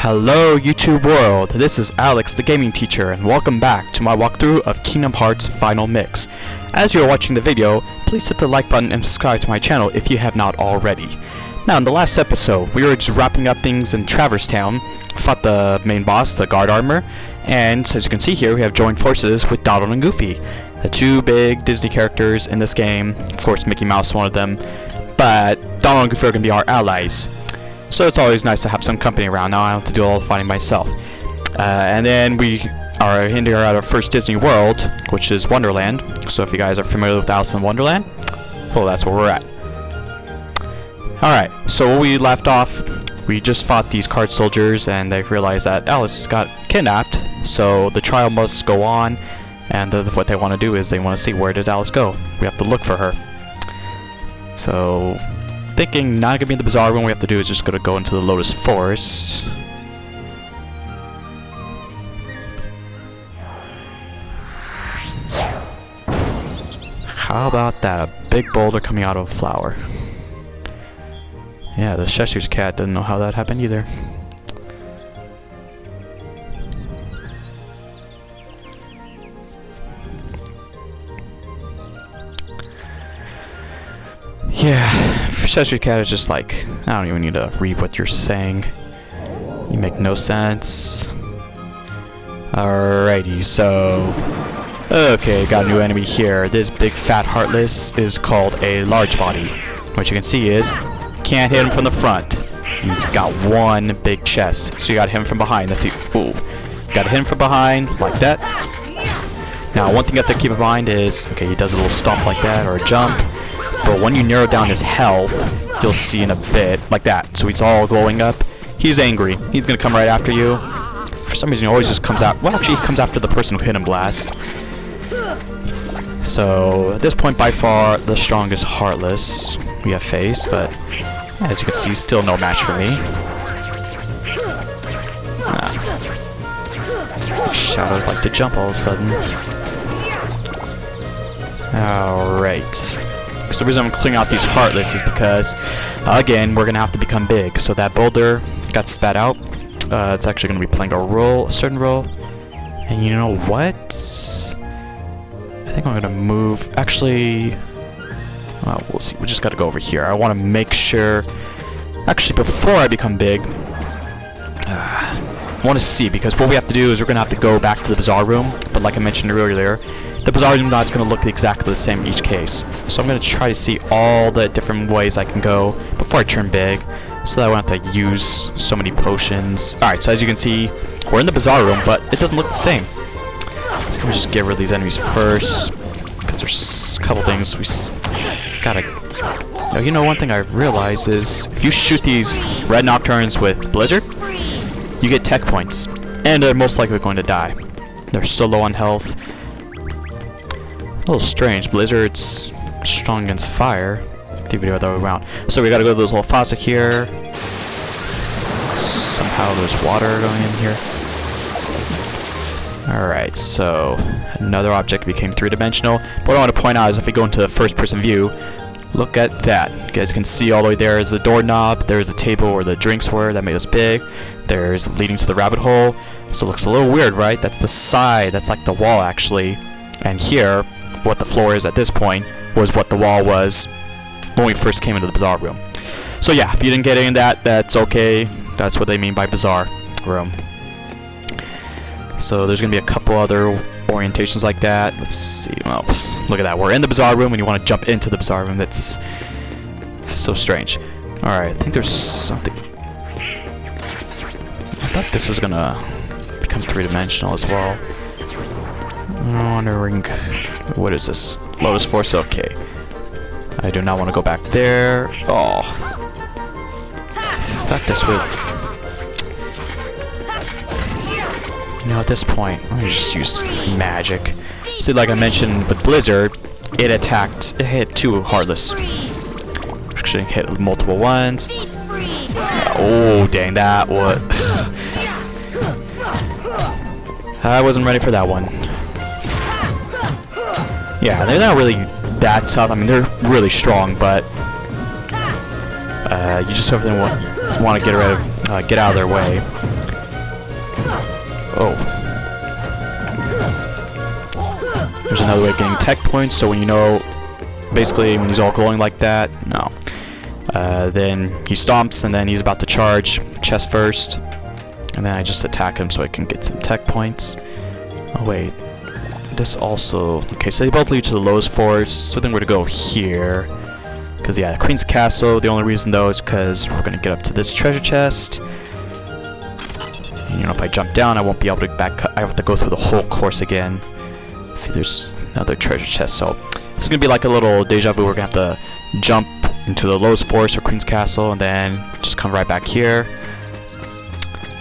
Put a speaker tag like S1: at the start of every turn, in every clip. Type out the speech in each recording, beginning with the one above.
S1: Hello YouTube world, this is Alex the gaming teacher and welcome back to my walkthrough of Kingdom Hearts Final Mix. As you are watching the video, please hit the like button and subscribe to my channel if you have not already. Now in the last episode, we were just wrapping up things in Traverse Town, fought the main boss, the guard armor, and as you can see here we have joined forces with Donald and Goofy, the two big Disney characters in this game. Of course Mickey Mouse is one of them, but Donald and Goofy are going to be our allies. So it's always nice to have some company around. Now I don't have to do all the fighting myself. And then we are here at our first Disney World, which is Wonderland. So if you guys are familiar with Alice in Wonderland, well, that's where we're at. Alright, so when we left off, we just fought these card soldiers and they realized that Alice got kidnapped. So the trial must go on, and what they want to do is they want to see, where did Alice go? We have to look for her. So thinking not gonna be in the bazaar room, we have to do is just gonna go into the Lotus Forest. How about that? A big boulder coming out of a flower. Yeah, the Cheshire's cat doesn't know how that happened either. Yeah, Cheshire Cat is just like, I don't even need to read what you're saying. You make no sense. Alrighty, so okay, got a new enemy here. This big fat heartless is called a large body. What you can see is, can't hit him from the front. He's got one big chest. So you got him from behind. Let's see. Ooh. Got him from behind, like that. Now one thing you have to keep in mind is, okay, he does a little stomp like that, or a jump. But when you narrow down his health, you'll see in a bit, like that. So he's all glowing up. He's angry. He's gonna come right after you. For some reason, he always just comes out. Well, actually, he comes after the person who hit him last. So at this point, by far the strongest Heartless we have faced, but as you can see, still no match for me. Shadows like to jump all of a sudden. Alright. So the reason I'm clearing out these Heartless is because, again, we're going to have to become big. So that boulder got spat out. It's actually going to be playing a certain role. And you know what? I think I'm going to move. Actually, we'll see. We just got to go over here. I want to make sure. Actually, before I become big, I want to see, because what we have to do is we're going to have to go back to the bazaar room. But like I mentioned earlier, the bazaar room is going to look exactly the same in each case. So I'm going to try to see all the different ways I can go before I turn big, so that I won't have to use so many potions. Alright, so as you can see, we're in the bazaar room, but it doesn't look the same. So let me just get rid of these enemies first, because there's a couple things we gotta... Now, you know, one thing I realized is, if you shoot these red nocturnes with Blizzard, you get tech points, and they're most likely going to die. They're still low on health. A little strange. Blizzard's strong against fire. The video the other way around. So we gotta go to this little faucet here. Somehow there's water going in here. Alright, so another object became three-dimensional. But what I want to point out is if we go into the first-person view, look at that. You guys can see all the way there is the doorknob. There's the table where the drinks were that made us big. There's leading to the rabbit hole. So it looks a little weird, right? That's the side. That's like the wall, actually. And here, what the floor is at this point was what the wall was when we first came into the bazaar room. So yeah, if you didn't get any of that, that's okay. That's what they mean by bazaar room. So there's gonna be a couple other orientations like that. Let's see. Well, look at that. We're in the bazaar room and you want to jump into the bazaar room. That's so strange. Alright, I think there's something. I thought this was gonna become three-dimensional as well. I'm wondering, what is this? Lotus Force? Okay. I do not want to go back there. Oh. I thought this would... You know, at this point, let me just use magic. See, like I mentioned with Blizzard, it hit two Heartless. Actually, hit multiple ones. Oh, dang, that what? I wasn't ready for that one. Yeah, they're not really that tough. I mean, they're really strong, but you just hopefully want to get out of their way. Oh. There's another way of getting tech points, so when you know, basically when he's all glowing like that, no. Then he stomps and then he's about to charge, chest first. And then I just attack him so I can get some tech points. Oh wait. This also... Okay, so they both lead to the lowest forest, so then we're gonna go here. Because yeah, Queen's Castle, the only reason though is because we're gonna get up to this treasure chest. And, you know, if I jump down, I won't be able to back up. I have to go through the whole course again. See, there's another treasure chest, so this is gonna be like a little deja vu. We're gonna have to jump into the lowest forest or Queen's Castle and then just come right back here.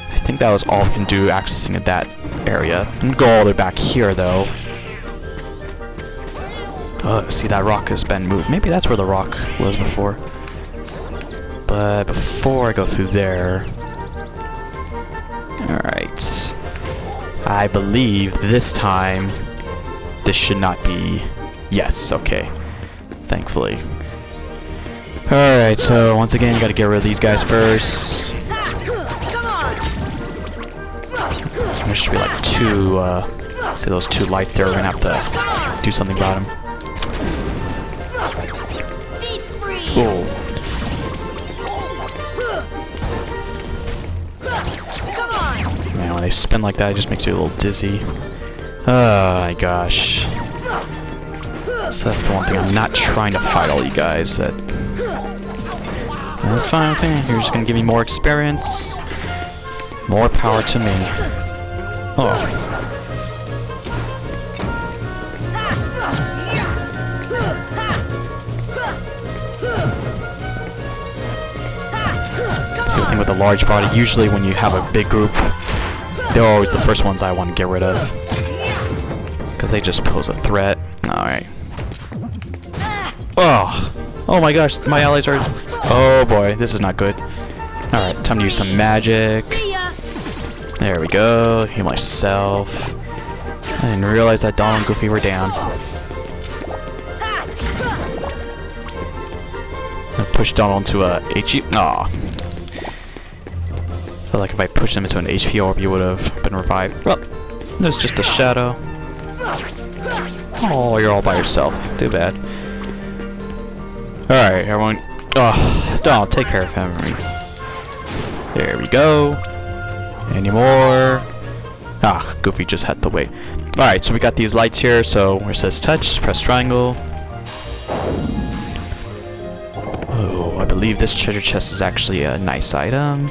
S1: I think that was all we can do accessing at that area. I'm gonna go all the way back here though. Oh, see, that rock has been moved. Maybe that's where the rock was before. But before I go through there... Alright. I believe this time this should not be... Yes, okay. Thankfully. Alright, so once again, gotta get rid of these guys first. There should be like two, see those two lights there, we're gonna have to do something about them. Oh. Man, when they spin like that, it just makes you a little dizzy. Oh my gosh. So that's the one thing, I'm not trying to fight all you guys. That's fine with me, you're just gonna give me more experience. More power to me. Oh. So the thing with a large body, usually when you have a big group, they're always the first ones I want to get rid of. Because they just pose a threat. Alright. Oh! Oh my gosh, my allies are... Oh boy, this is not good. Alright, time to use some magic. There we go, heal myself. I didn't realize that Donald and Goofy were down. I pushed Donald into a HE. Aw. Feel like if I pushed him into an HP orb, he would have been revived. Well, there's just a shadow. Oh, you're all by yourself. Too bad. Alright, everyone. Oh, Donald, take care of him. There we go. Any more? Ah, Goofy just had to wait. Alright, so we got these lights here, so where it says touch, press triangle. Oh, I believe this treasure chest is actually a nice item.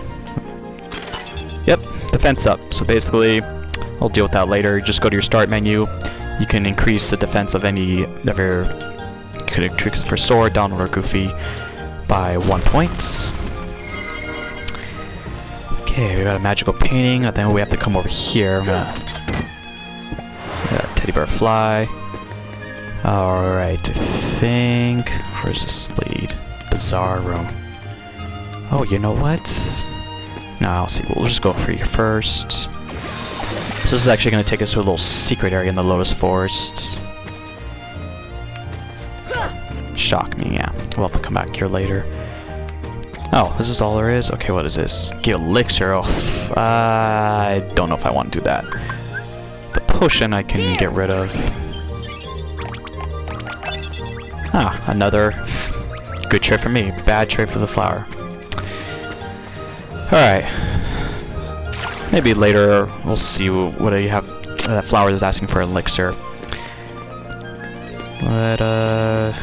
S1: Yep, defense up. So basically, I'll deal with that later. Just go to your start menu. You can increase the defense of any of your... You could increase for Sword, Donald, or Goofy by 1 point. Okay, we got a magical painting. I think we have to come over here. I'm gonna... Teddy bear fly. Alright, I think... Where's this lead? Bizarre room. Oh, you know what? No, I'll see. We'll just go for you first. So this is actually going to take us to a little secret area in the Lotus Forest. Shock me, yeah. We'll have to come back here later. Oh, this is all there is? Okay, what is this? Get elixir. Oh, I don't know if I want to do that. The potion I can get rid of. Ah, another good trade for me. Bad trade for the flower. Alright. Maybe later we'll see what you have. That flower is asking for elixir. But,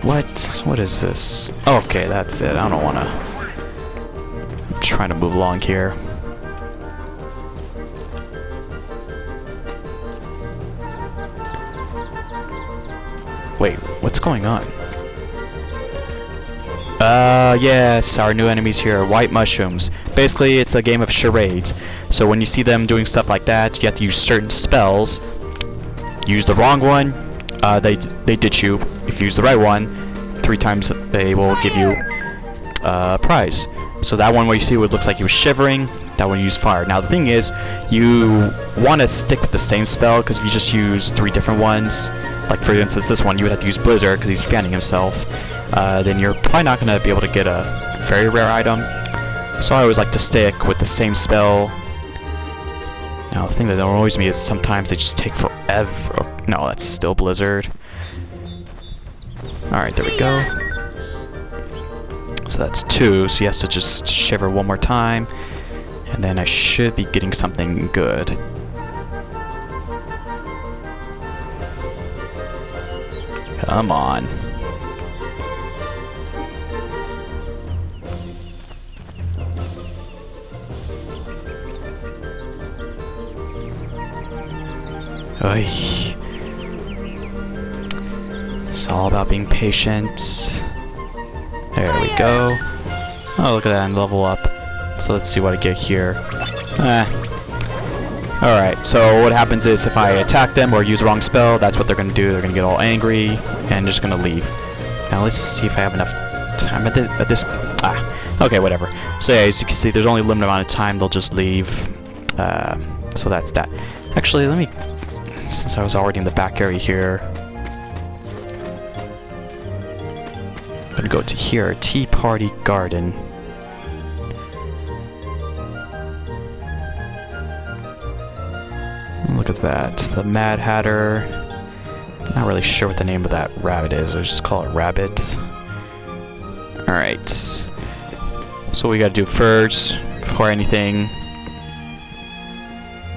S1: What is this? Oh, okay, that's it. I don't wanna... I'm trying to move along here. Wait, what's going on? Yes, our new enemies here, white mushrooms. Basically, it's a game of charades. So when you see them doing stuff like that, you have to use certain spells. Use the wrong one, they ditch you. If you use the right one, 3 times they will give you a prize. So that one where you see what looks like he was shivering, that one you use fire. Now the thing is, you want to stick with the same spell, because if you just use 3 different ones, like for instance this one, you would have to use Blizzard because he's fanning himself. Then you're probably not going to be able to get a very rare item. So I always like to stick with the same spell. Now the thing that annoys me is sometimes they just take forever. No, that's still Blizzard. Alright, there we go. So that's 2, so he has to just shiver one more time. And then I should be getting something good. Come on. Oy. It's all about being patient. There we go. Oh, look at that, and level up. So let's see what I get here. Alright, so what happens is if I attack them or use the wrong spell, that's what they're going to do. They're going to get all angry and just going to leave. Now let's see if I have enough time at this... okay, whatever. So yeah, as you can see, there's only a limited amount of time. They'll just leave. So that's that. Actually, let me... Since I was already in the back area here, I'm going to go to here, Tea Party Garden. Look at that, the Mad Hatter. Not really sure what the name of that rabbit is. Let's just call it Rabbit. Alright. So what we gotta do first, before anything.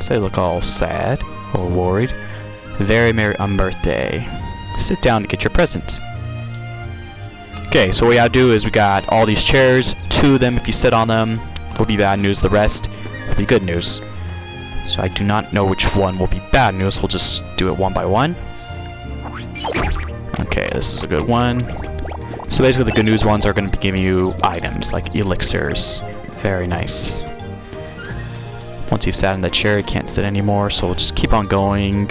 S1: They look all sad or worried. Very merry birthday. Sit down to get your present. Okay, so what we gotta do is we got all these chairs. 2 of them, if you sit on them, will be bad news. The rest will be good news. So I do not know which one will be bad news. We'll just do it one by one. Okay, this is a good one. So basically the good news ones are going to be giving you items, like elixirs. Very nice. Once you've sat in the chair, you can't sit anymore, so we'll just keep on going.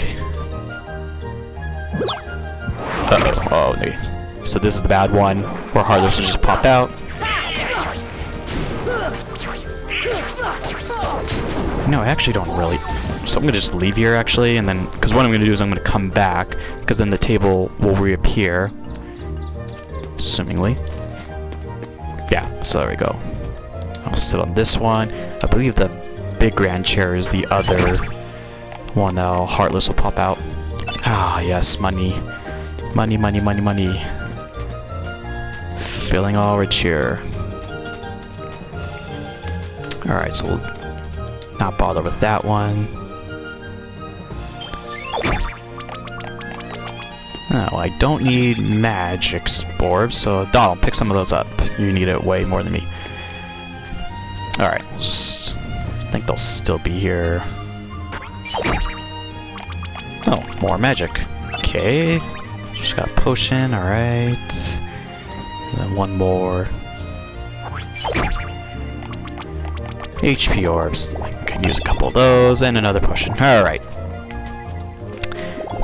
S1: Uh-oh. Oh, no. So this is the bad one, where Heartless will just pop out. No, I actually don't really. So I'm going to just leave here, actually, and then... Because what I'm going to do is I'm going to come back, because then the table will reappear. Assumingly. Yeah, so there we go. I'll sit on this one. I believe the big grand chair is the other one that Heartless will pop out. Ah, yes, money. Money, money, money, money. Feeling all rich here. Alright, so we'll not bother with that one. Oh, I don't need magic orbs, so Donald, pick some of those up. You need it way more than me. Alright, I think they'll still be here. Oh, more magic. Okay. Just got a potion, alright. And then one more. HP orbs. I can use a couple of those, and another potion. Alright.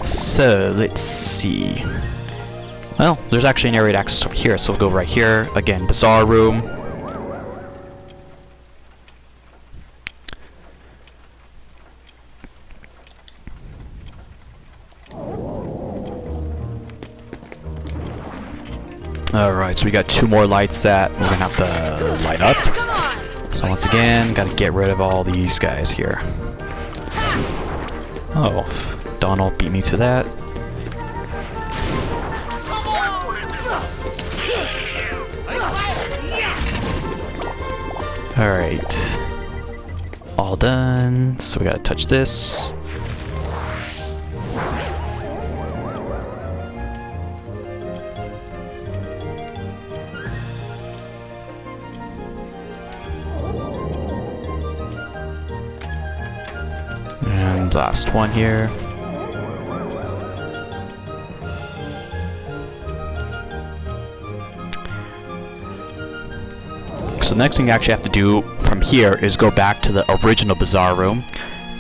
S1: So, let's see. Well, there's actually an area to access over here, so we'll go right here. Again, Bazaar Room. Alright, so we got 2 more lights that we're gonna have to light up. So once again, gotta get rid of all these guys here. Oh, Donald beat me to that. Alright. All done. So we gotta touch this. And last one here. So the next thing you actually have to do from here is go back to the original Bazaar Room,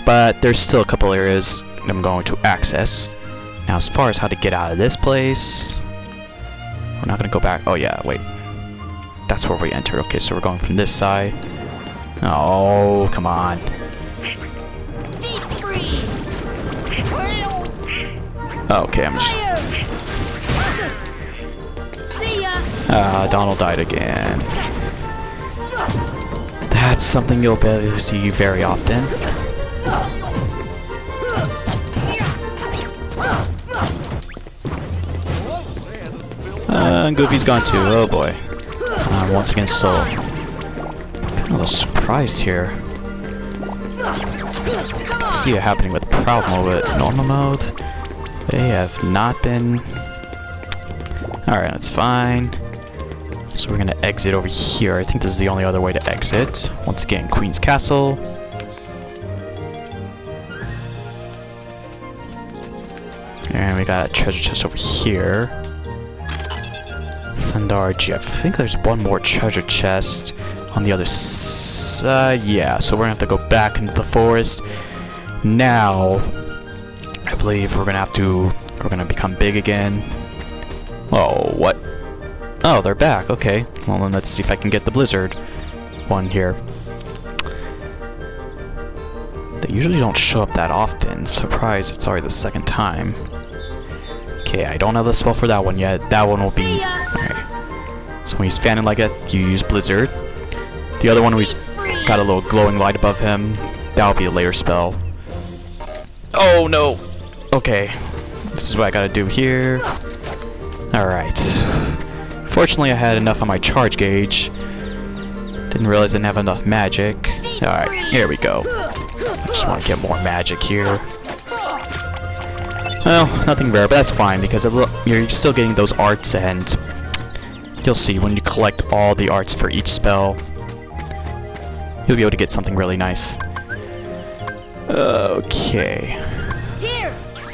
S1: but there's still a couple areas I'm going to access. Now as far as how to get out of this place, we're not going to go back. Oh yeah, wait. That's where we entered. Okay, so we're going from this side. Oh, come on. Okay, I'm just... Donald died again. something you'll be able to see very often. And Goofy's gone too. Oh boy. Once again, Soul. Kind of a surprise here. See it happening with Proud Mode, but Normal Mode, they have not been. Alright, that's fine. So we're gonna exit over here. I think this is the only other way to exit. Once again, Queen's Castle. And we got a treasure chest over here. Thundargy. I think there's one more treasure chest on the other side. Yeah, so we're gonna have to go back into the forest. Now, I believe we're gonna become big again. Oh, what? Oh, they're back. Okay. Well, then let's see if I can get the blizzard one here. They usually don't show up that often. Surprised it's already the second time. Okay, I don't have the spell for that one yet. That one will be... Alright. So when he's fanning like that, you use blizzard. The other one, he's got a little glowing light above him. That'll be a later spell. Oh no! Okay. This is what I gotta do here. Alright. Fortunately, I had enough on my charge gauge. Didn't realize I didn't have enough magic. Alright, here we go. Just want to get more magic here. Well, nothing rare, but that's fine because you're still getting those arts, and you'll see when you collect all the arts for each spell, you'll be able to get something really nice. Okay.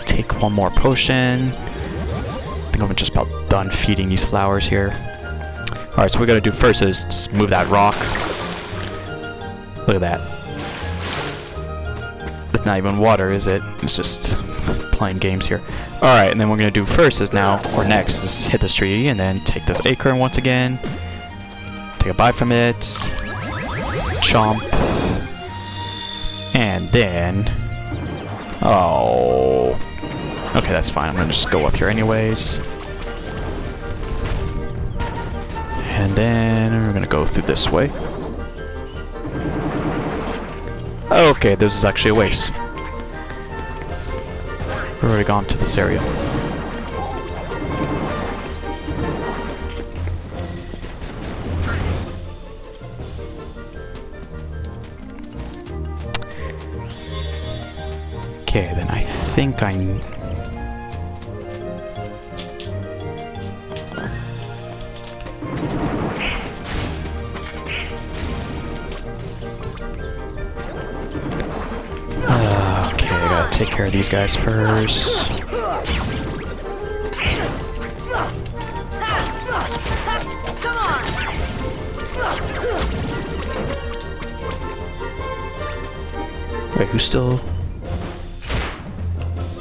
S1: Take one more potion. I think I'm just about done feeding these flowers here. Alright, so what we're gonna do first is just move that rock. Look at that. It's not even water, is it? It's just playing games here. Alright, and then what we're gonna do first is next is hit this tree and then take this acorn once again. Take a bite from it. Chomp. And then... Oh... Okay, that's fine. I'm gonna just go up here anyways. And then we're gonna go through this way. Okay, this is actually a waste. We've already gone to this area. Okay, then I think I need... okay, I gotta take care of these guys first. Wait, who's still...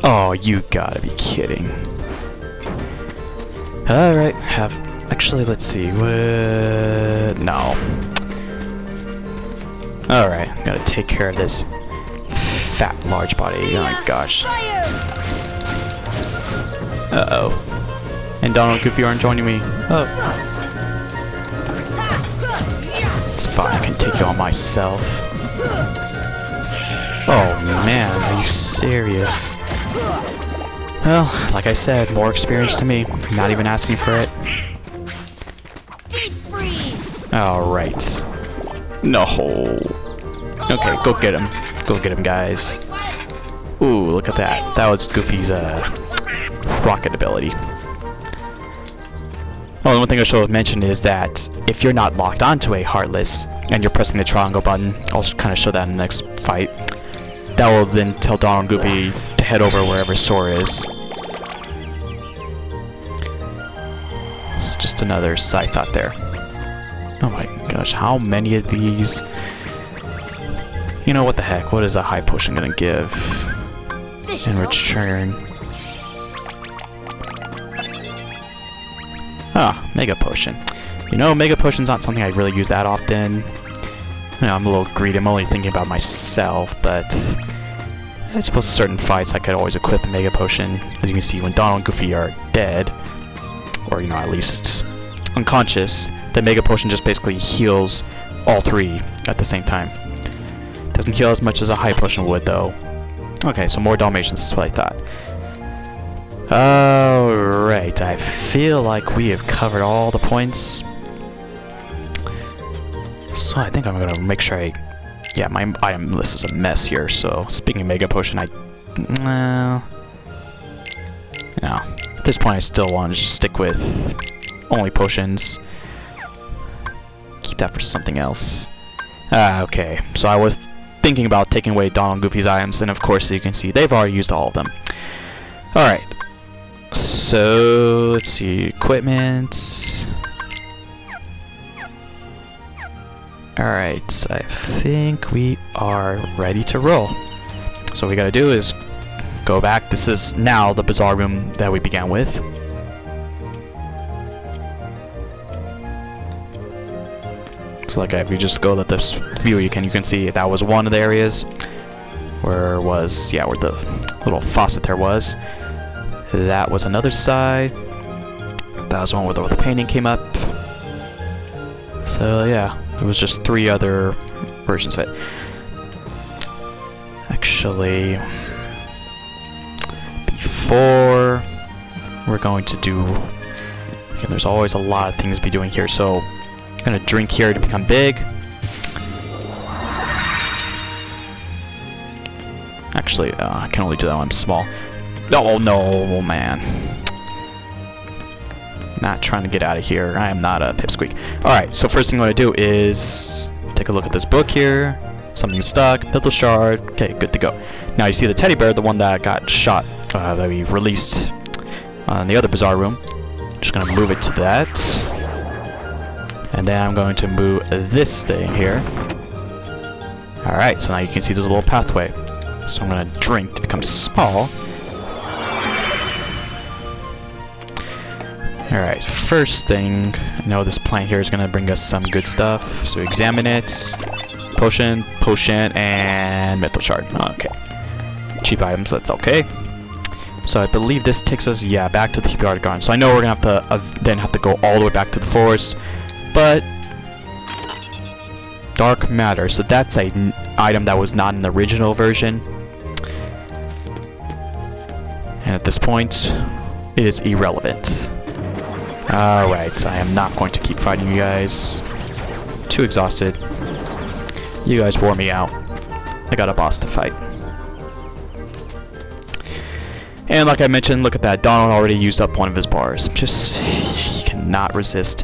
S1: Oh, you gotta be kidding. Alright, actually, let's see, no. Alright, gotta take care of this fat, large body. Oh my gosh. Uh-oh. And Donald and Goofy aren't joining me. Oh. It's fine, I can take you on myself. Oh man, are you serious? Well, like I said, more experience to me. Not even asking for it. Alright. No. Okay, go get him. Go get him, guys. Ooh, look at that. That was Goofy's rocket ability. Oh, the one thing I should have mentioned is that if you're not locked onto a Heartless and you're pressing the triangle button, I'll kind of show that in the next fight. That will then tell Donald and Goofy to head over wherever Sora is. It's just another side thought there. Oh my gosh, how many of these? You know what the heck? What is a high potion gonna give in return? Ah, Mega Potion. You know, Mega Potion's not something I really use that often. You know, I'm a little greedy. I'm only thinking about myself, but I suppose certain fights I could always equip a Mega Potion. As you can see, when Donald and Goofy are dead, or, you know, at least unconscious, the Mega Potion just basically heals all three at the same time. Doesn't heal as much as a high potion would, though. Okay, so more Dalmatians, that's what I thought. Alright, I feel like we have covered all the points. So I think I'm gonna make sure yeah, my item list is a mess here, so speaking of Mega Potion, no. At this point I still want to just stick with only potions. Keep that for something else. Okay, so I was thinking about taking away Donald and Goofy's items, and of course you can see they've already used all of them. Alright, so let's see, equipment. Alright, I think we are ready to roll. So what we gotta do is go back. This is now the bazaar room that we began with. So like if you just go to this view, you can see that was one of the areas where the little faucet there was. That was another side. That was one where the painting came up. So yeah, there was just 3 other versions of it. Actually, before we're going to do, again, there's always a lot of things to be doing here, so I'm gonna drink here to become big. Actually, I can only do that when I'm small. Oh no, man. Not trying to get out of here. I am not a pipsqueak. Alright, so first thing I'm going to do is take a look at this book here. Something stuck. Pistol shard. Okay, good to go. Now you see the teddy bear, the one that got shot, that we released in the other bazaar room. Just going to move it to that. And then I'm going to move this thing here. Alright, so now you can see there's a little pathway. So I'm going to drink to become small. Alright, first thing, I know this plant here is going to bring us some good stuff, so examine it. Potion, and metal shard. Okay. Cheap items, that's okay. So I believe this takes us, back to the Yard Garden. So I know we're going to have to then have to go all the way back to the forest, but dark matter, so that's an item that was not in the original version. And at this point, it is irrelevant. Alright, I am not going to keep fighting you guys. Too exhausted. You guys wore me out. I got a boss to fight. And like I mentioned, look at that. Donald already used up one of his bars. He cannot resist.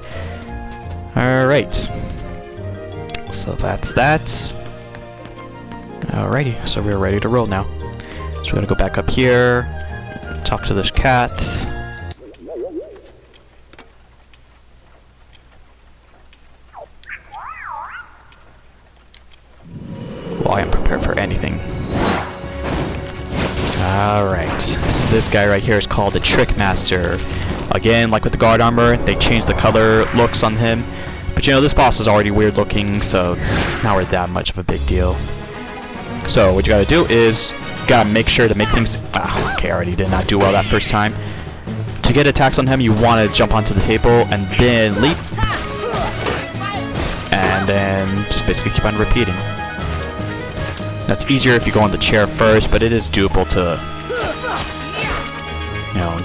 S1: Alright. So that's that. Alrighty, so we're ready to roll now. So we're gonna go back up here. Talk to this cat. Well, I am prepared for anything. Alright, so this guy right here is called the Trickmaster. Again, like with the guard armor, they changed the color looks on him. But you know, this boss is already weird looking, so it's not really that much of a big deal. So what you gotta do is, you gotta make sure to make things... okay, I already did not do well that first time. To get attacks on him, you want to jump onto the table and then leap. And then just basically keep on repeating. That's easier if you go on the chair first, but it is doable to,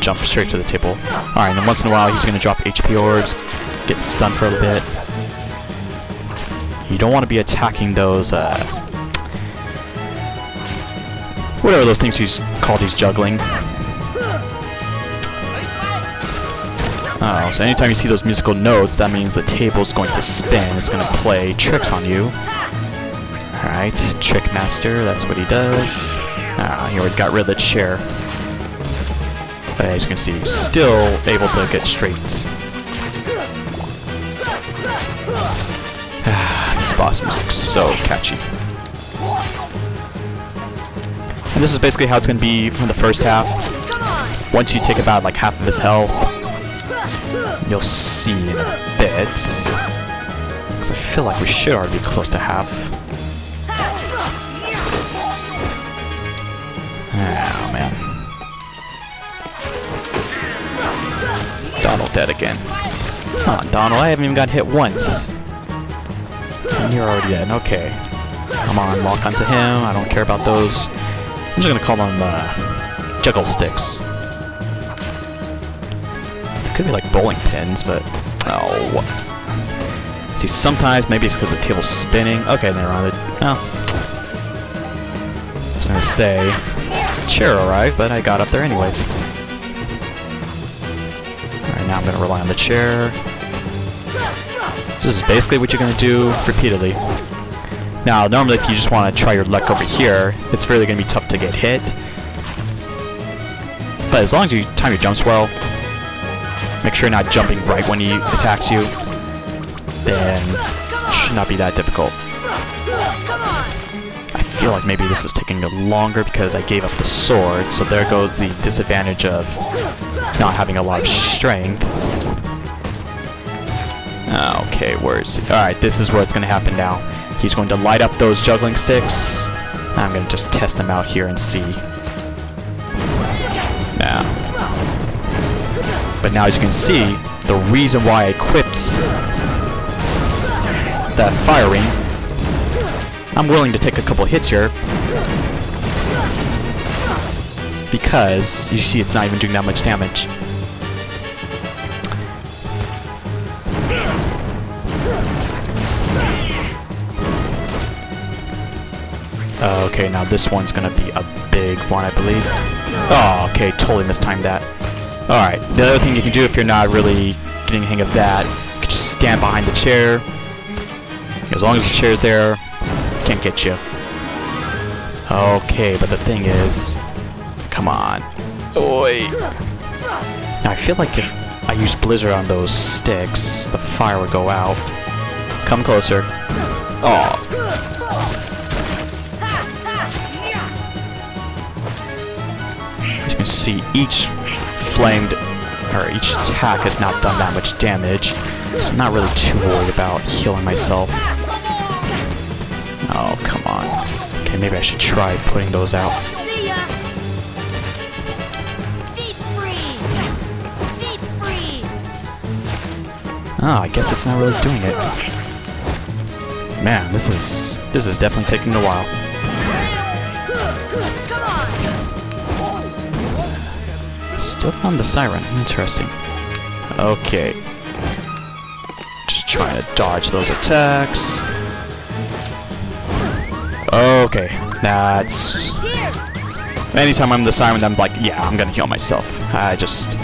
S1: jump straight to the table. Alright, and then once in a while he's going to drop HP orbs, get stunned for a little bit. You don't want to be attacking those, whatever those things he's called, he's juggling. Oh, so anytime you see those musical notes, that means the table's going to spin. It's going to play tricks on you. Alright, Trickmaster, that's what he does. He already got rid of the chair. But as you can see, he's still able to get straight. This boss music's so catchy. And this is basically how it's going to be from the first half. Once you take about like half of his health, you'll see in a bit. Because I feel like we should already be close to half. Oh, man. Donald dead again. Come on, Donald, I haven't even got hit once. And you're already in. Okay. Come on, walk onto him. I don't care about those. I'm just gonna call them juggle sticks. Could be like bowling pins, but oh. See, sometimes maybe it's because the table's spinning. Okay, never mind. Oh. I was gonna say, chair arrived, but I got up there anyways. Alright, now I'm gonna rely on the chair. This is basically what you're gonna do repeatedly. Now, normally if you just want to try your luck over here, it's really gonna be tough to get hit. But as long as you time your jumps well, make sure you're not jumping right when he attacks you, then it should not be that difficult. I feel like maybe this is taking longer because I gave up the sword, so there goes the disadvantage of not having a lot of strength. Okay, where is he? Alright, this is where it's going to happen now. He's going to light up those juggling sticks. I'm going to just test them out here and see. Now. But now as you can see, the reason why I equipped that fire ring, I'm willing to take a couple hits here. Because you see it's not even doing that much damage. Okay, now this one's gonna be a big one, I believe. Oh, okay, totally mistimed that. Alright, the other thing you can do if you're not really getting the hang of that, you can just stand behind the chair. As long as the chair's there, can't get you. Okay, but the thing is... Come on. Oi! Now I feel like if I use Blizzard on those sticks, the fire would go out. Come closer. Oh. As you can see, each flamed, or each attack has not done that much damage, so I'm not really too worried about healing myself. Oh, come on. Okay, maybe I should try putting those out. Oh, I guess it's not really doing it. Man, this is definitely taking a while. Still on the siren. Interesting. Okay. Just trying to dodge those attacks. Okay, that's... Anytime I'm the siren, I'm like, yeah, I'm gonna heal myself. I just...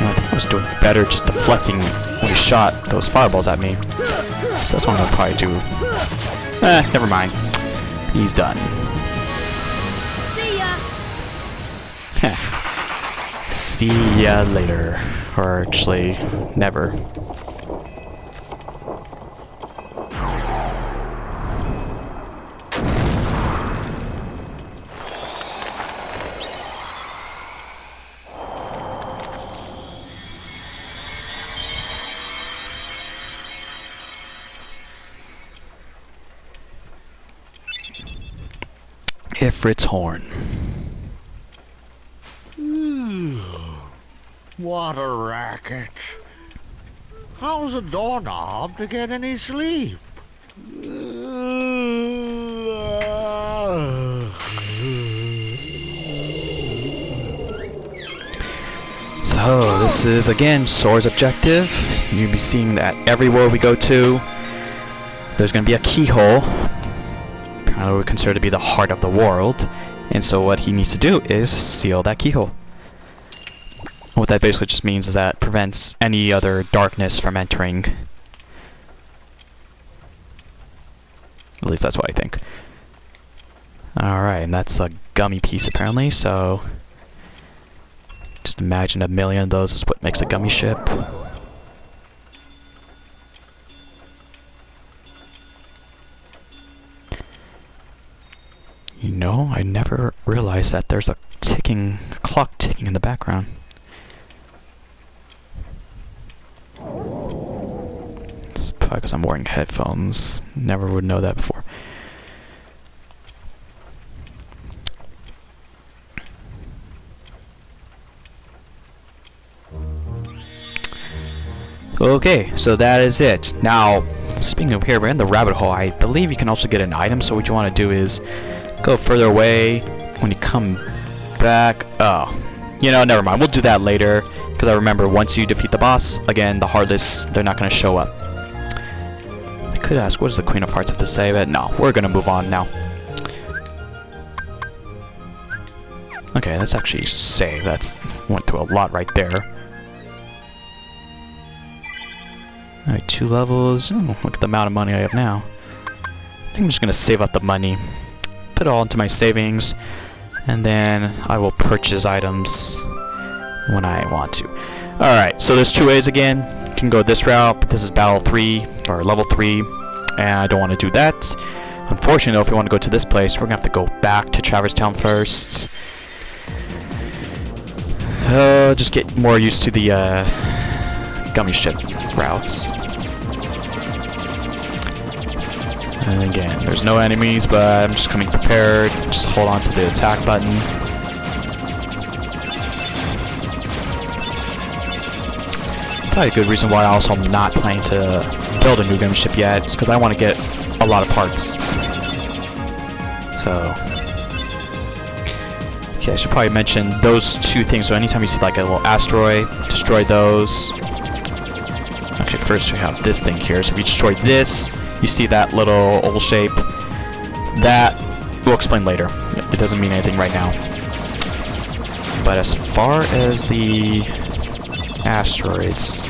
S1: I think I was doing better just deflecting when he shot those fireballs at me. So that's what I'm gonna probably do. Never mind. He's done.
S2: See ya.
S1: See ya later. Or actually, never. Ifrit's horn.
S3: What a racket. How's a doorknob to get any sleep?
S1: So, this is again Sora's objective. You'll be seeing that everywhere we go to, there's going to be a keyhole. Apparently, we consider to be the heart of the world. And so, what he needs to do is seal that keyhole. What that basically just means is that it prevents any other darkness from entering. At least that's what I think. Alright, and that's a gummy piece apparently, so... Just imagine a million of those is what makes a gummy ship. You know, I never realized that there's a clock ticking in the background. It's probably because I'm wearing headphones. Never would know that before. Okay, so that is it. Now, Speaking of here, we're in the rabbit hole. I believe you can also get an item, so what you want to do is go further away. When you come back... Oh. You know, never mind. We'll do that later, because I remember once you defeat the boss, again, the Heartless, they're not going to show up. I could ask, what does the Queen of Hearts have to say? But no, we're going to move on now. Okay, let's actually save. That's went through a lot right there. Alright, 2 levels. Oh, look at the amount of money I have now. I think I'm just going to save up the money. Put it all into my savings. And then I will purchase items when I want to. Alright, so there's 2 ways again. You can go this route, but this is Battle 3, or Level 3. And I don't want to do that. Unfortunately, though, if we want to go to this place, we're going to have to go back to Traverse Town first. Just get more used to the gummy ship routes. And again, there's no enemies, but I'm just coming prepared. Just hold on to the attack button. Probably a good reason why also I'm not planning to build a new gummy ship yet, is because I want to get a lot of parts. So, okay, I should probably mention those 2 things. So anytime you see like a little asteroid, destroy those. Okay, first we have this thing here. So if you destroy this, you see that little oval shape. That we'll explain later. It doesn't mean anything right now. But as far as the asteroids,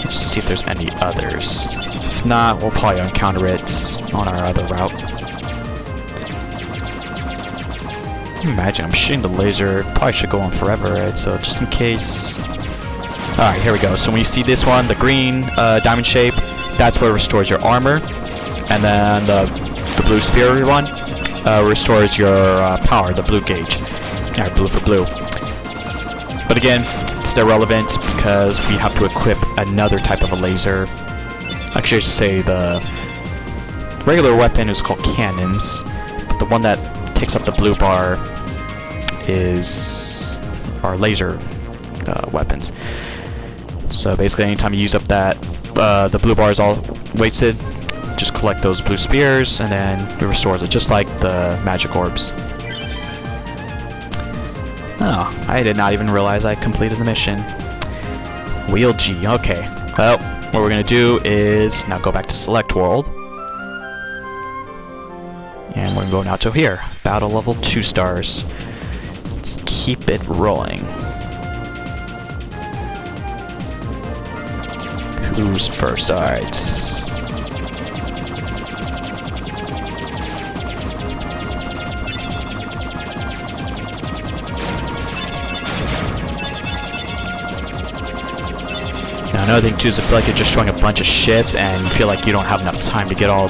S1: let's see if there's any others. If not, we'll probably encounter it on our other route. Imagine I'm shooting the laser. Probably should go on forever, right? So just in case. Alright, here we go. So when you see this one, the green diamond shape, that's what restores your armor. And then the blue spear one restores your power, the blue gauge. Yeah, blue for blue. But again, it's irrelevant because we have to equip another type of a laser. Actually, I should say the regular weapon is called cannons, but the one that takes up the blue bar is our laser weapons. So basically, anytime you use up that, the blue bar is all wasted, just collect those blue spears, and then it restores it, just like the magic orbs. Oh, I did not even realize I completed the mission. Wheel G, okay. Well, what we're going to do is now go back to Select World. And we're going to go now to here. Battle level 2 stars. Let's keep it rolling. Who's first? Alright. Now another thing too is I feel like you're just showing a bunch of ships and you feel like you don't have enough time to get all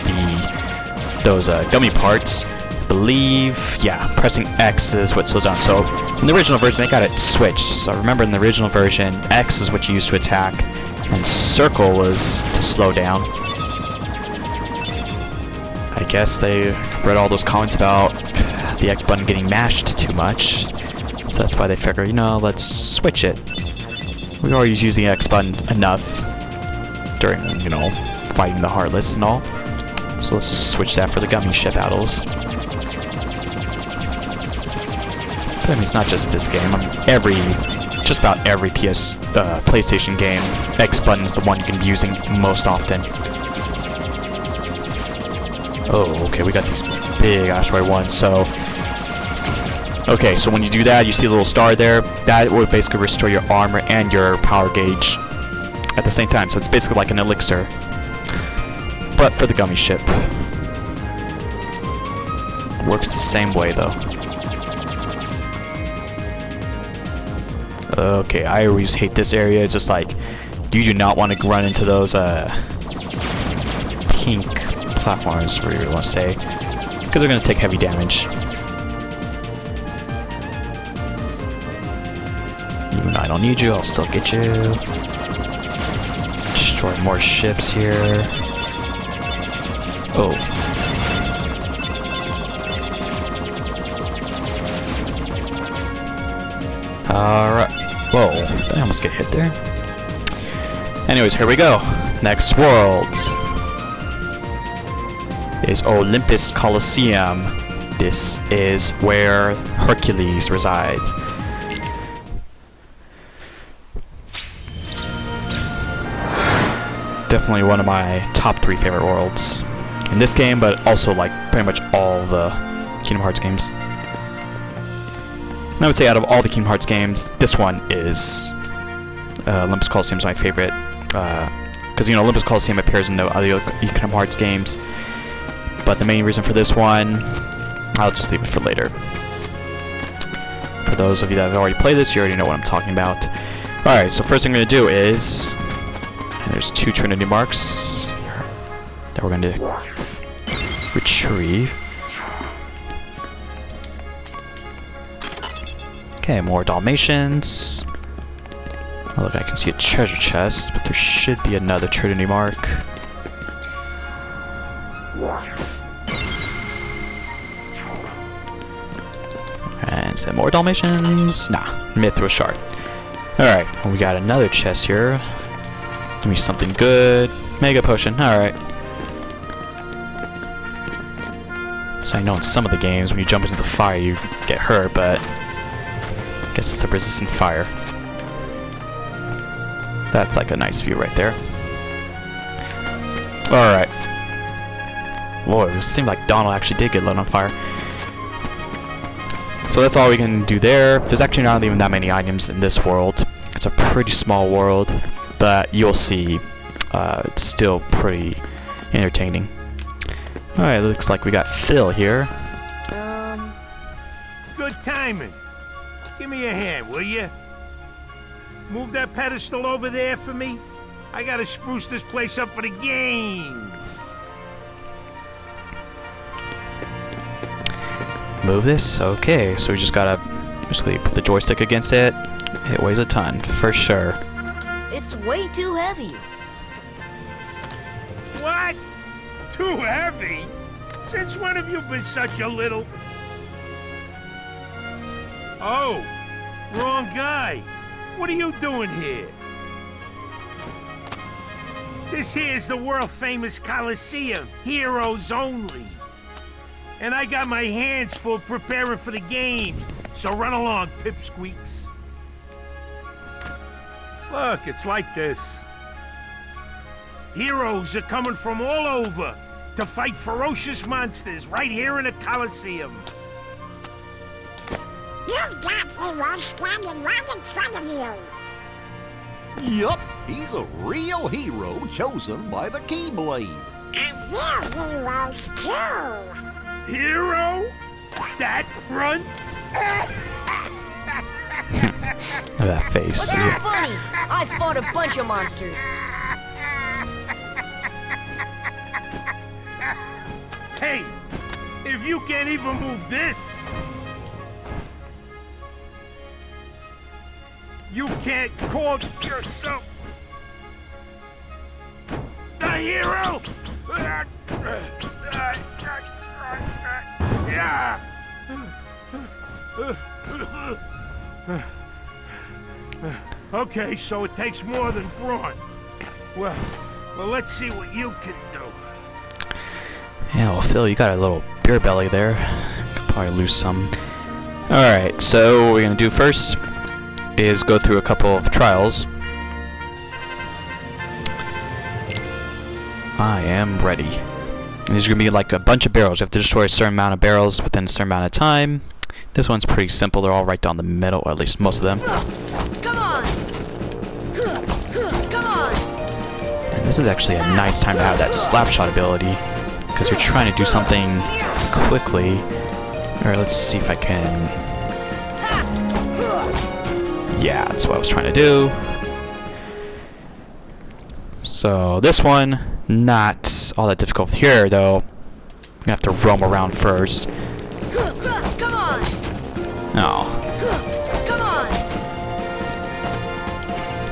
S1: those gummy parts. I believe, yeah, pressing X is what slows down. So in the original version they got it switched. So remember in the original version, X is what you used to attack and circle was to slow down. I guess they read all those comments about the X button getting mashed too much. So that's why they figured, you know, let's switch it. We always use the X button enough during, you know, fighting the Heartless and all. So let's just switch that for the gummy ship battles. But I mean, it's not just this game. I mean, just about every PlayStation game, X button is the one you can be using most often. Oh, okay, we got these big asteroid ones. So, okay, so when you do that, you see a little star there. That will basically restore your armor and your power gauge at the same time. So it's basically like an elixir, but for the gummy ship. Works the same way though. Okay, I always hate this area. It's just like, you do not want to run into those pink platforms, whatever you want to say, because they're going to take heavy damage. Even though I don't need you, I'll still get you. Destroy more ships here. Oh. Alright. Whoa, did I almost get hit there? Anyways, here we go. Next world is Olympus Coliseum. This is where Hercules resides. Definitely one of my top 3 favorite worlds in this game, but also like pretty much all the Kingdom Hearts games. And I would say out of all the Kingdom Hearts games, this one is Olympus Coliseum is my favorite, because you know Olympus Coliseum appears in no other Kingdom Hearts games. But the main reason for this one, I'll just leave it for later. For those of you that have already played this, you already know what I'm talking about. Alright, so first thing I'm going to do is, there's 2 Trinity marks that we're going to retrieve. Okay, more Dalmatians. Oh, look, I can see a treasure chest, but there should be another Trinity mark. And some more Dalmatians. Nah, mid through a shard. Alright, well, we got another chest here. Give me something good. Mega potion, alright. So I know in some of the games when you jump into the fire you get hurt, but I guess it's a resistant fire. That's like a nice view right there. Alright. Lord, it seemed like Donald actually did get lit on fire. So that's all we can do there. There's actually not even that many items in this world. It's a pretty small world, but you'll see it's still pretty entertaining. Alright, looks like we got Phil here.
S2: Good timing. Give me a hand, will you? Move that pedestal over there for me. I gotta spruce this place up for the games.
S1: Move this? Okay, so we just gotta basically put the joystick against it. It weighs a ton, for sure.
S4: It's way too heavy.
S2: What? Too heavy? Since when have you been such a little... Oh, wrong guy. What are you doing here? This here's the world-famous Coliseum, heroes only. And I got my hands full preparing for the games, so run along, pipsqueaks. Look, it's like this. Heroes are coming from all over to fight ferocious monsters right here in the Coliseum.
S5: You've got heroes standing right in front of you.
S6: Yup, he's a real hero chosen by the Keyblade.
S5: And we're heroes too.
S2: Hero? That grunt?
S1: Look at that face.
S4: What's so funny? I fought a bunch of monsters.
S2: Hey, if you can't even move this, you can't call yourself the hero? Yeah. Okay, so it takes more than brawn. Well, let's see what you can do.
S1: Yeah, well, Phil, you got a little beer belly there. Could probably lose some. Alright, so what we're gonna do first is go through a couple of trials. I am ready. And there's gonna be like a bunch of barrels. You have to destroy a certain amount of barrels within a certain amount of time. This one's pretty simple. They're all right down the middle, or at least most of them.
S4: Come on! Come on!
S1: And this is actually a nice time to have that slap shot ability, because you're trying to do something quickly. Alright, let's see if I can... Yeah, that's what I was trying to do. So this one, not all that difficult here, though. I'm gonna have to roam around first.
S4: Come on!
S1: Oh.
S4: Come on!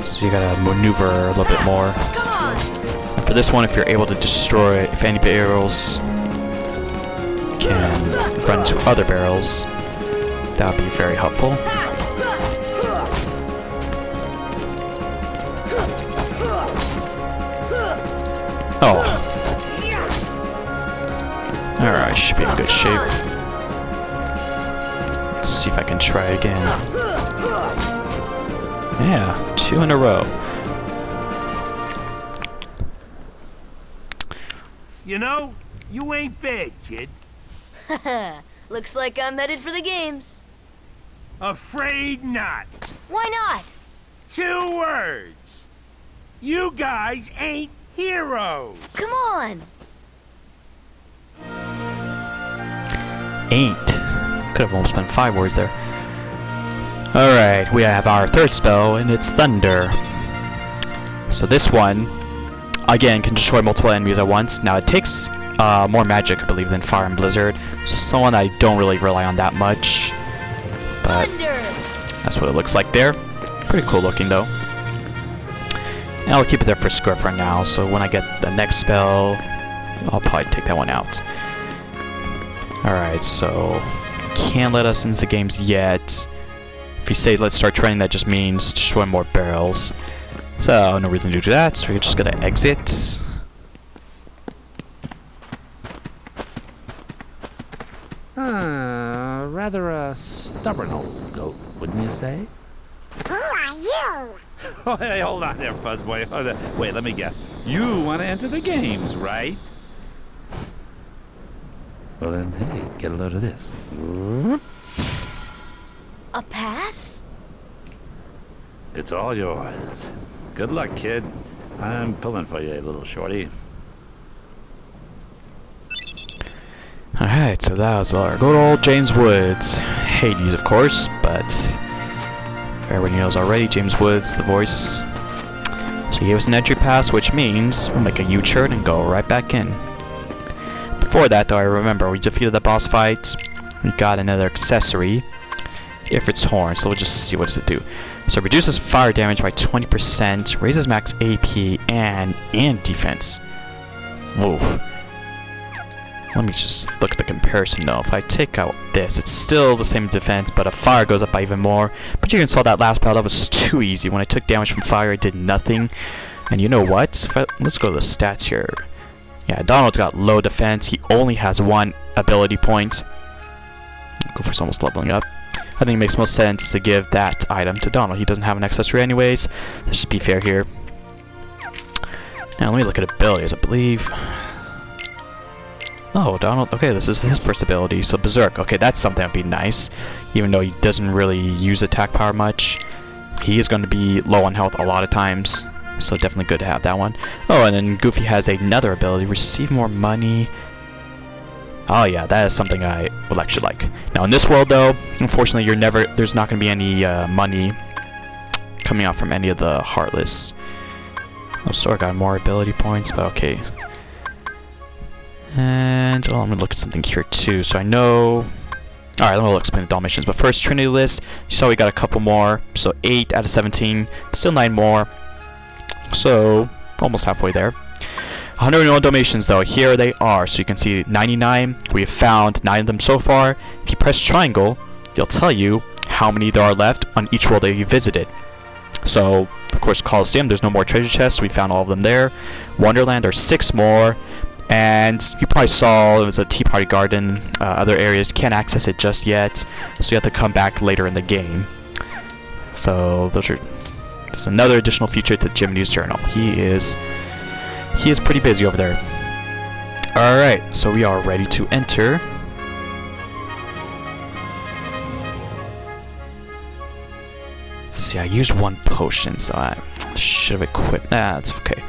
S1: So you gotta maneuver a little bit more.
S4: Come on!
S1: And for this one, if you're able to destroy, if any barrels can run into other barrels, that would be very helpful. Oh. Alright, should be in good shape. Let's see if I can try again. Yeah, 2 in a row.
S2: You know, you ain't bad, kid.
S4: Looks like I'm headed for the games.
S2: Afraid not.
S4: Why not?
S2: 2 words. You guys ain't heroes.
S4: Come on.
S1: Ain't. Could have almost been 5 words there. Alright, we have our 3rd spell, and it's Thunder. So this one, again, can destroy multiple enemies at once. Now it takes more magic, I believe, than Fire and Blizzard. So someone I don't really rely on that much. But
S4: Thunder.
S1: that's what it looks like there. Pretty cool looking though. And I'll keep it there for score for now, so when I get the next spell, I'll probably take that one out. Alright, so can't let us into the games yet. If you say let's start training, that just means destroy more barrels. So no reason to do that, so we're just gonna exit.
S7: Rather a stubborn old goat, wouldn't you say?
S5: Who are you?
S7: Oh, hey, hold on there, Fuzzboy. Wait, let me guess. You want to enter the games, right? Well then, hey, get a load of this.
S4: A pass?
S7: It's all yours. Good luck, kid. I'm pulling for you, little shorty.
S1: Alright, so that was our good old James Woods. Hades, of course, but everybody knows already, James Woods, the voice. So he gave us an entry pass, which means we'll make a U-turn and go right back in. Before that, though, I remember we defeated the boss fight. We got another accessory, Ifrit's Horn, so we'll just see what does it do. So it reduces fire damage by 20%, raises max AP and defense. Whoa. Let me just look at the comparison though. If I take out this, it's still the same defense, but a fire goes up by even more. But you can saw that last battle, that was too easy. When I took damage from fire, it did nothing. And you know what? Let's go to the stats here. Yeah, Donald's got low defense. He only has 1 ability point. Go for almost leveling up. I think it makes most sense to give that item to Donald. He doesn't have an accessory anyways. Let's just be fair here. Now let me look at abilities, I believe. Oh, Donald. Okay, this is his first ability. So Berserk. Okay, that's something that'd be nice. Even though he doesn't really use attack power much, he is going to be low on health a lot of times. So definitely good to have that one. Oh, and then Goofy has another ability. Receive more money. Oh yeah, that is something I would actually like. Now in this world though, unfortunately there's not going to be any money coming out from any of the Heartless. Oh, so I got more ability points, but okay. And I'm gonna look at something here too. So I know. Alright, let me explain the Dalmatians. But first, Trinity list. You saw we got a couple more. So 8 out of 17. Still 9 more. So almost halfway there. 101 Dalmatians though. Here they are. So you can see 99. We have found 9 of them so far. If you press triangle, they'll tell you how many there are left on each world that you visited. So of course, Coliseum. There's no more treasure chests. We found all of them there. Wonderland. There's 6 more. And you probably saw it was a Tea Party Garden, other areas. You can't access it just yet, so you have to come back later in the game. So there's another additional feature to Jiminy's Journal. He is pretty busy over there. Alright, so we are ready to enter. Let's see, I used 1 potion, so I should have equipped that. That's okay.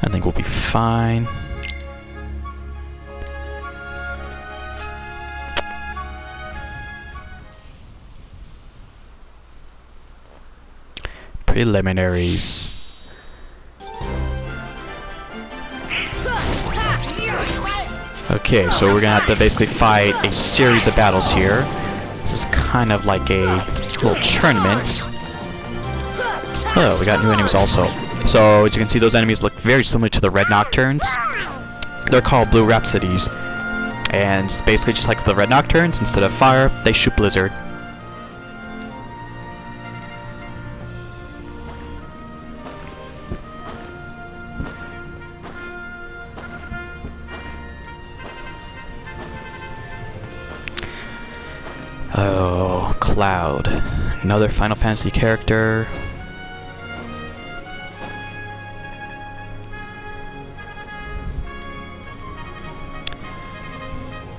S1: I think we'll be fine. Preliminaries. Okay, so we're gonna have to basically fight a series of battles here. This is kind of like a little tournament. Oh, we got new enemies also. So as you can see, those enemies look very similar to the Red Nocturnes. They're called Blue Rhapsodies. And basically just like the Red Nocturnes, instead of fire, they shoot Blizzard. Oh, Cloud. Another Final Fantasy character.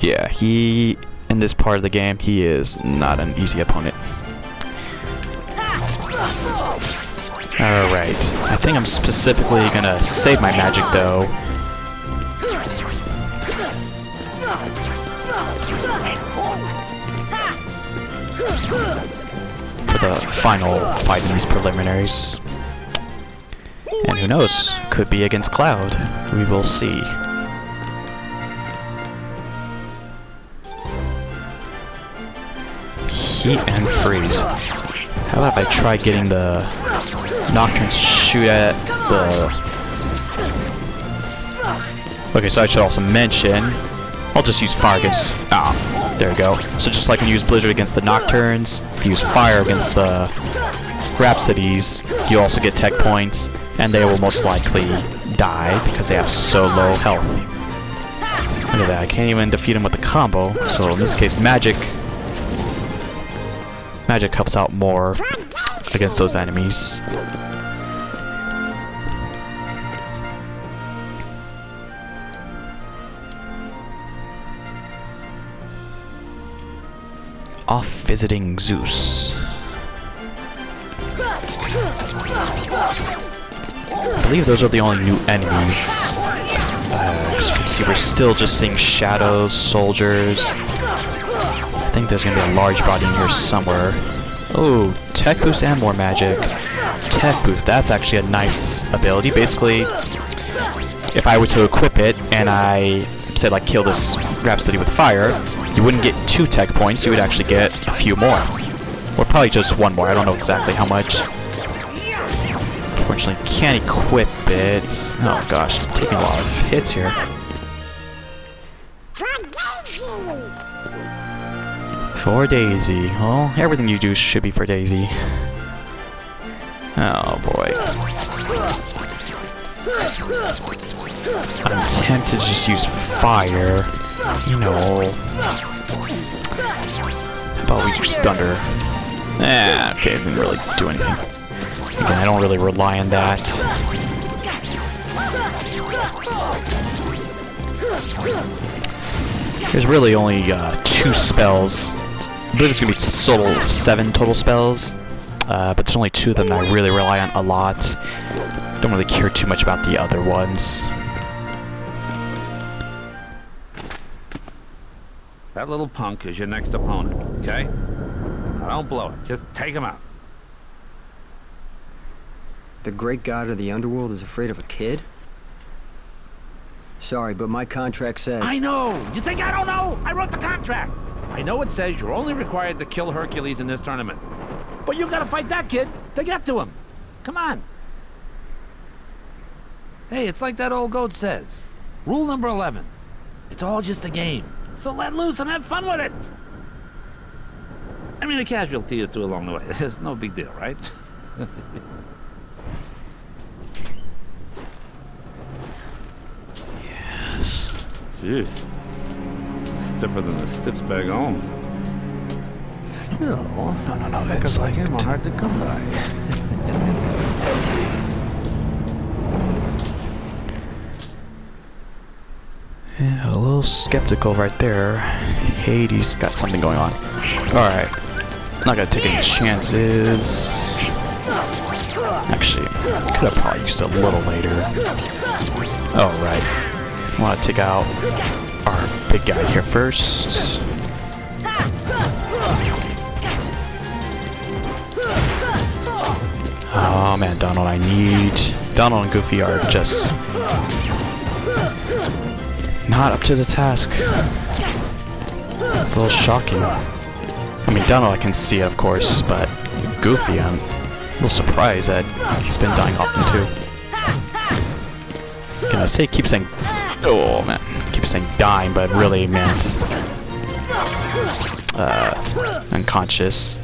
S1: Yeah, he, in this part of the game, he is not an easy opponent. Alright, I think I'm specifically gonna save my magic though. For the final fight in these preliminaries. And who knows, could be against Cloud. We will see. Heat and freeze. How about if I try getting the Nocturne to shoot at the... Okay, so I should also mention, I'll just use fire against... Ah, there we go. So just like when you use Blizzard against the Nocturnes, if you use fire against the Rhapsodies, you also get tech points, and they will most likely die because they have so low health. Look at that, I can't even defeat them with a combo, so in this case Magic helps out more against those enemies. Off visiting Zeus. I believe those are the only new enemies. As you can see, we're still just seeing shadows, soldiers. I think there's gonna be a large body in here somewhere. Oh, tech boost and more magic. Tech boost, that's actually a nice ability. Basically, if I were to equip it and I said like kill this Rhapsody with fire, you wouldn't get 2 tech points, you would actually get a few more. Or probably just 1 more, I don't know exactly how much. Unfortunately, can't equip it. Oh gosh, I'm taking a lot of hits here. For Daisy. Well, everything you do should be for Daisy. Oh boy. I'm tempted to just use fire. You know. How about we use thunder? Okay, it didn't really do anything. Again, I don't really rely on that. There's really only 2 spells. I believe it's going to be a total of 7 total spells, but there's only 2 of them that I really rely on a lot. Don't really care too much about the other ones.
S7: That little punk is your next opponent, okay? Now don't blow it. Just take him out.
S8: The great god of the underworld is afraid of a kid? Sorry, but my contract says...
S7: I know! You think I don't know? I wrote the contract! I know it says you're only required to kill Hercules in this tournament. But you gotta fight that kid to get to him. Come on. Hey, it's like that old goat says. Rule number 11. It's all just a game. So let loose and have fun with it. I mean, a casualty or 2 along the way. It's no big deal, right?
S1: Yes.
S7: Jeez. Stiffer than the stiffs back home. Still,
S1: No,
S7: suckers like him are hard to come by.
S1: Yeah, a little skeptical right there. Hades got something going on. Alright. Not gonna take any chances. Actually, could have probably used it a little later. Oh, right. I want to take out our big guy here first. Oh man, Donald, Donald and Goofy are just not up to the task. It's a little shocking. I mean, Donald I can see, of course, but Goofy, I'm a little surprised that he's been dying often too. Can I say keep saying, oh man, keep saying dying, but it really meant unconscious.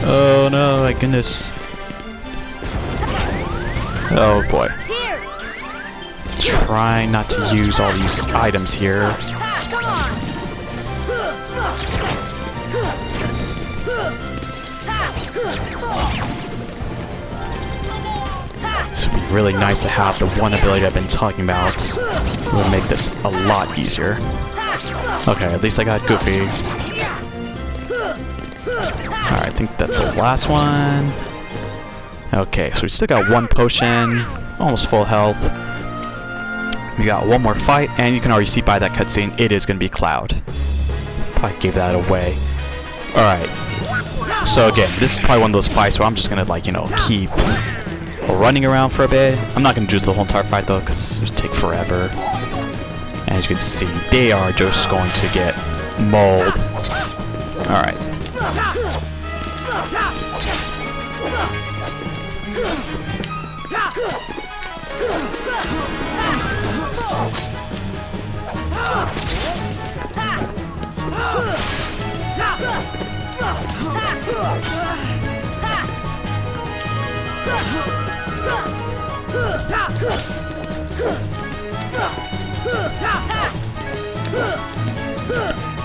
S1: Oh no, my goodness. Oh boy. Trying not to use all these items here. really nice to have the one ability I've been talking about. It would make this a lot easier. Okay, at least I got Goofy. Alright, I think that's the last one. Okay, so we still got one potion, almost full health. We got one more fight, and you can already see by that cutscene, it is going to be Cloud. Probably gave that away. Alright, so again, this is probably one of those fights where I'm just going to, like, you know, keep running around for a bit. I'm not going to do the whole entire fight, though, because it would take forever. And as you can see, they are just going to get mauled. Alright.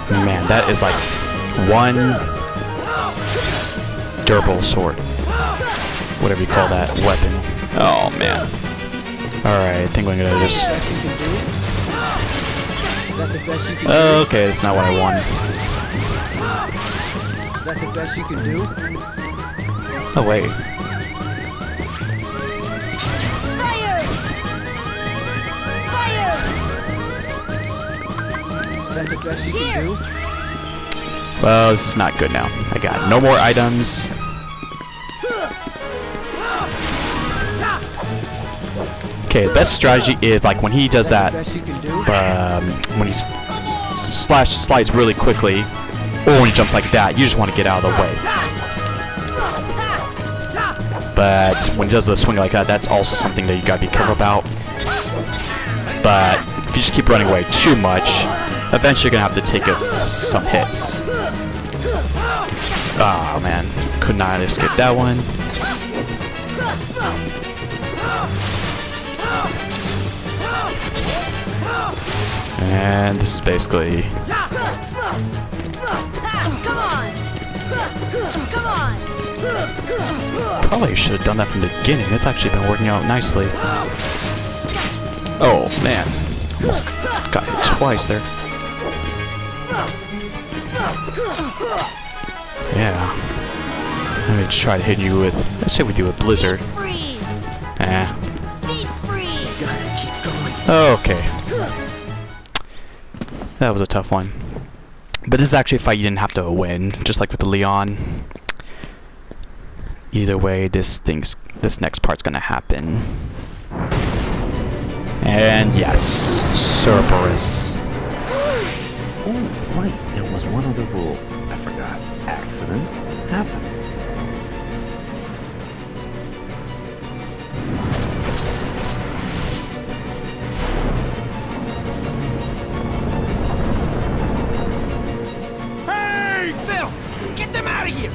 S1: Man, that is like one durable sword. Whatever you call that weapon. Oh man. Alright, I think I'm gonna just... Okay, that's not what I wanted.
S8: Is that the best you can do?
S1: Oh wait.
S4: Fire! Fire!
S8: Is that the best you can do?
S1: Well, this is not good now. I got no more items. Okay, the best strategy is like when he does that, when he slides really quickly, or when he jumps like that, you just want to get out of the way. But when he does the swing like that, that's also something that you gotta be careful about. But if you just keep running away too much, eventually you're gonna have to take some hits. Oh man, could not escape that one. And this is basically...
S4: Come on! Come on!
S1: Probably should have done that from the beginning. It's actually been working out nicely. Oh man, almost got hit twice there. Yeah. Let me just try to hit you with... Let's say we do a blizzard. Eh. Okay. That was a tough one. But this is actually a fight you didn't have to win, just like with the Leon. Either way, this next part's gonna happen. And yes, Cerberus.
S9: Oh, right, there was one other rule. I forgot. Accident happened.
S2: Hey, Phil! Get them out of here!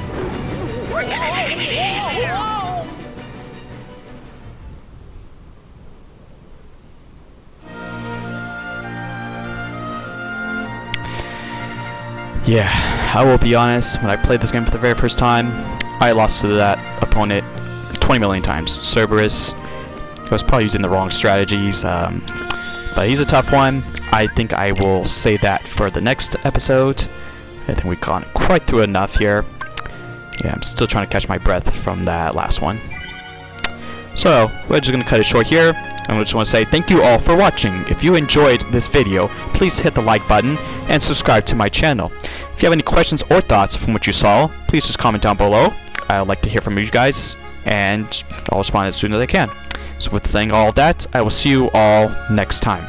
S1: Yeah, I will be honest, when I played this game for the very first time, I lost to that opponent 20 million times. Cerberus, I was probably using the wrong strategies, but he's a tough one. I think I will say that for the next episode. I think we've gone quite through enough here. Yeah, I'm still trying to catch my breath from that last one. So, we're just going to cut it short here. I just want to say thank you all for watching. If you enjoyed this video, please hit the like button and subscribe to my channel. If you have any questions or thoughts from what you saw, please just comment down below. I would like to hear from you guys, and I'll respond as soon as I can. So with saying all that, I will see you all next time.